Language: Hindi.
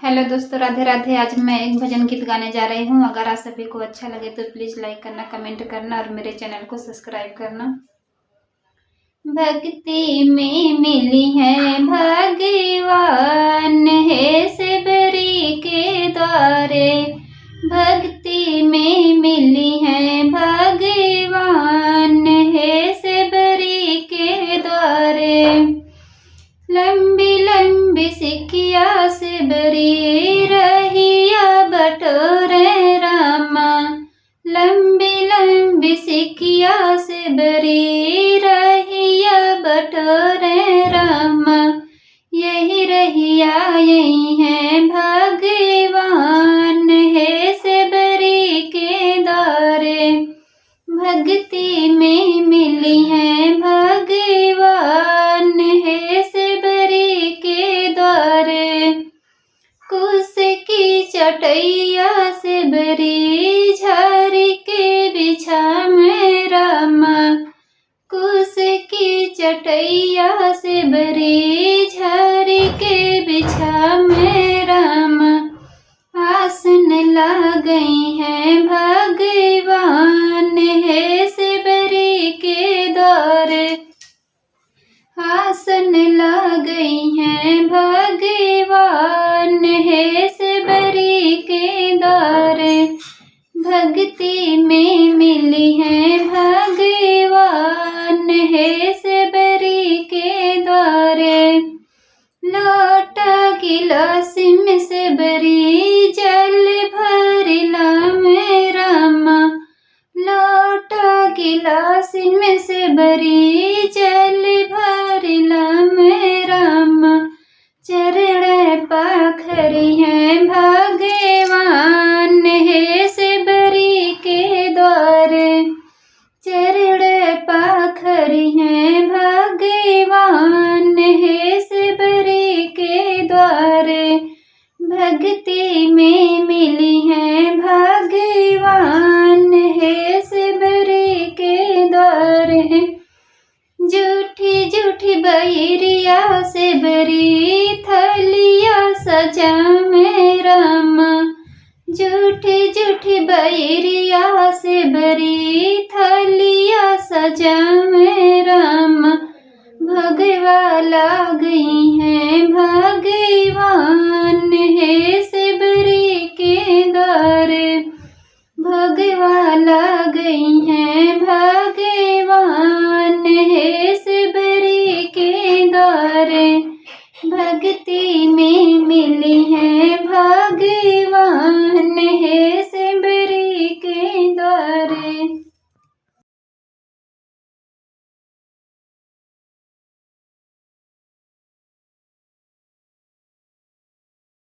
हेलो दोस्तों, राधे राधे। आज मैं एक भजन गीत गाने जा रही हूँ। अगर आप सभी को अच्छा लगे तो प्लीज़ लाइक करना, कमेंट करना और मेरे चैनल को सब्सक्राइब करना। भक्ति में मिली है भगवान है सबरी के द्वारे। भक्ति में मिली है भगवान है सबरी के द्वारे। लंबी लंबी सिकिया से बरी रहिया बटोरे रामा। लंबी लंबी सिकिया से बरी रहिया बटोरे रामा। यही रहिया यही है भगवान है सबरी के द्वारे। भक्ति में मिली है भगवान है सबरी के द्वारे। कुश की चटैया से बरी झारी के बिछा में रामा। कुश की चटैया से बरी झारी के बिछा में रामा। आसन गई है भगवान है सबरी के द्वारे। आसन गई है भगवान है सबरी के द्वारे। भक्ति में मिली है भगवान है सबरी के द्वारे। लोटा गिलास में से बरी जल भरिला में रामा। लोटा गिलास में से बरी जल भरिला में रामा। चरण पाखरी है भगवान है सबरी के द्वारे। चरण पाखरी है भगवान है सबरी के द्वारे। भक्ति में मिली है भगवान है सबरी के द्वारे। जूठी जूठी बैरिया से बरी थलिया सजा में रामा। जूठी जूठी बैरिया से बरी थलिया सजा में रामा। भगवा गई है भगवान